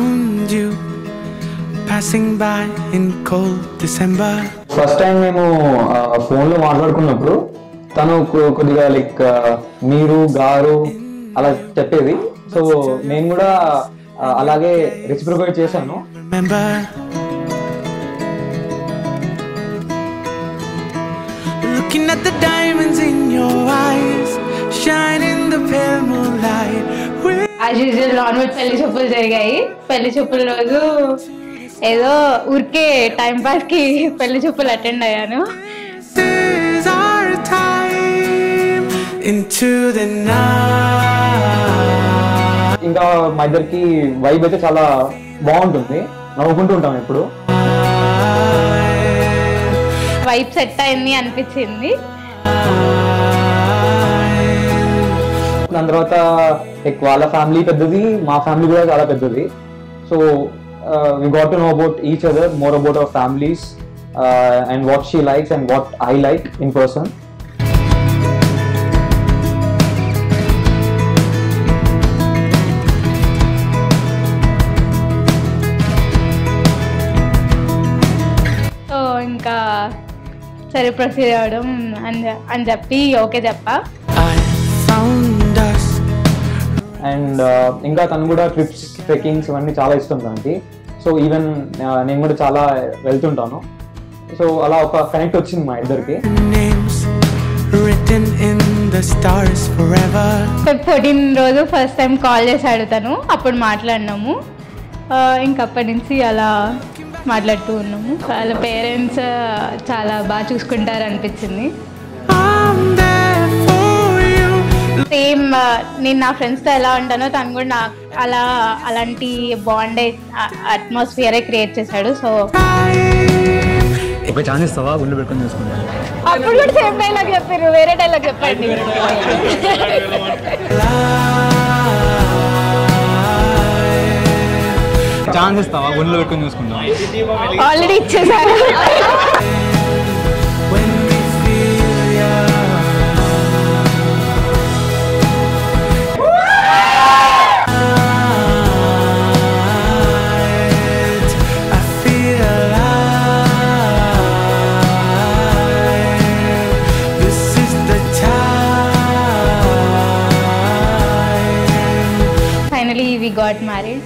found you passing by in cold December. First time మేము ఫోన్లో మాట్లాడుకున్నప్పుడు తను కొద్దిగా లైక్ మీరు గారు అలా చెప్పేది. సో నేను కూడా అలాగే రెసిప్రొకేట్ చేశాను. Looking at the diamonds in your eyes, shine in the pale moonlight. As usual normal పెళ్లి చూపులు జరిగాయి. పెళ్లి చూపుల రోజు ఏదో ఊరికే టైం పాస్ కి పెళ్లి చూపులు అటెండ్ అయ్యాను. ఇంకా మా ఇద్దరికి వైబ్ అయితే చాలా బాగుంటుంది, నవ్వుకుంటూ ఉంటాం ఎప్పుడు. వైబ్ సెట్ అయింది అనిపించింది. దాని తర్వాత వాళ్ళ ఫ్యామిలీ పెద్దది, మా ఫ్యామిలీ కూడా చాలా పెద్దది. So we got to know about each other, more about our families, and what she likes and what I like in person. So ఇంకా సరే ప్రొసీడ్ అవ్వడం అని చెప్పి ఓకే చెప్పా. అండ్ ఇంకా తను కూడా ట్రిప్స్, ట్రెక్కింగ్స్ ఇవన్నీ చాలా ఇష్టం దానికి. సో ఈవెన్ నేను కూడా చాలా వెళ్తుంటాను. సో అలా ఒక కనెక్ట్ వచ్చింది మా ఇద్దరికి. ఫెబ్ 14 రోజు ఫస్ట్ టైం కాల్ చేశాడు తను. అప్పుడు మాట్లాడినాము. ఇంకప్పటి నుంచి అలా మాట్లాడుతూ ఉన్నాము. వాళ్ళ పేరెంట్స్ చాలా బాగా చూసుకుంటారు అనిపించింది. సేమ్ నేను నా ఫ్రెండ్స్తో ఎలా ఉంటానో తను కూడా నాకు అలాంటి బాండే అట్మాస్ఫియరే క్రియేట్ చేశాడు. సో ఛాన్స్ ఇస్తావా? గుండె పెట్టుకొని చూసుకుంటా. అప్పుడు కూడా సేమ్ డైలాగ్ చెప్పారు, వేరే డైలాగ్ చెప్పండి. ఛాన్స్ ఇస్తావా? గుండెలో పెట్టుకొని చూసుకుంటాం. ఆల్రెడీ ఇచ్చేసారు. Finally we got married.